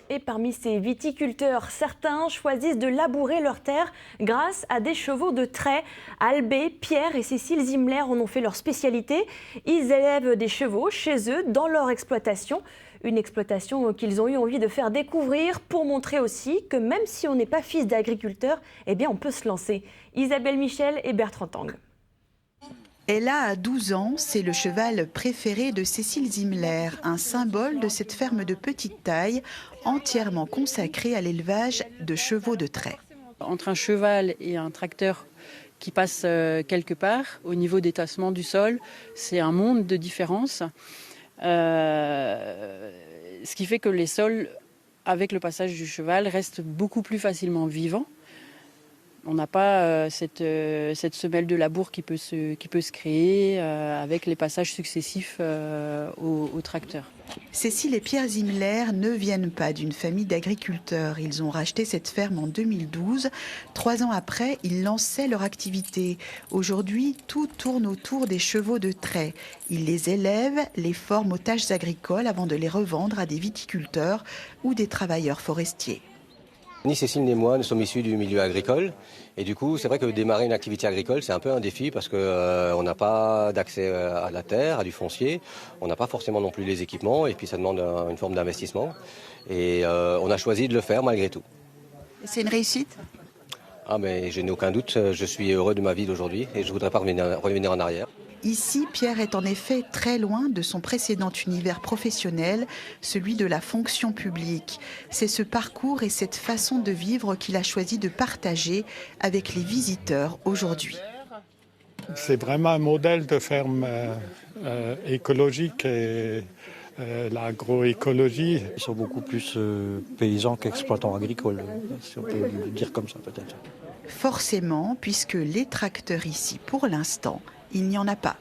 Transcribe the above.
Et parmi ces viticulteurs, certains choisissent de labourer leurs terres grâce à des chevaux de trait. Albé, Pierre et Cécile Zimler en ont fait leur spécialité. Ils élèvent des chevaux chez eux dans leur exploitation. Une exploitation qu'ils ont eu envie de faire découvrir pour montrer aussi que même si on n'est pas fils d'agriculteur, eh bien on peut se lancer. Isabelle Michel et Bertrand Tang. Ella a 12 ans, c'est le cheval préféré de Cécile Zimler, un symbole de cette ferme de petite taille entièrement consacrée à l'élevage de chevaux de trait. Entre un cheval et un tracteur qui passe quelque part, au niveau des tassements du sol, c'est un monde de différence. Ce qui fait que les sols, avec le passage du cheval, restent beaucoup plus facilement vivants. On n'a pas cette semelle de labour qui peut se créer avec les passages successifs au tracteur. Cécile et Pierre Zimler ne viennent pas d'une famille d'agriculteurs. Ils ont racheté cette ferme en 2012. 3 ans après, ils lançaient leur activité. Aujourd'hui, tout tourne autour des chevaux de trait. Ils les élèvent, les forment aux tâches agricoles avant de les revendre à des viticulteurs ou des travailleurs forestiers. Ni Cécile ni moi, nous sommes issus du milieu agricole. Et du coup, c'est vrai que démarrer une activité agricole, c'est un peu un défi parce qu'on n'a pas d'accès à la terre, à du foncier. On n'a pas forcément non plus les équipements et puis ça demande une forme d'investissement. Et on a choisi de le faire malgré tout. C'est une réussite ? Ah, mais je n'ai aucun doute, je suis heureux de ma vie d'aujourd'hui et je ne voudrais pas revenir en arrière. Ici, Pierre est en effet très loin de son précédent univers professionnel, celui de la fonction publique. C'est ce parcours et cette façon de vivre qu'il a choisi de partager avec les visiteurs aujourd'hui. C'est vraiment un modèle de ferme écologique et l'agroécologie. Ils sont beaucoup plus paysans qu'exploitants agricoles, si on peut le dire comme ça peut-être. Forcément, puisque les tracteurs ici, pour l'instant, il n'y en a pas.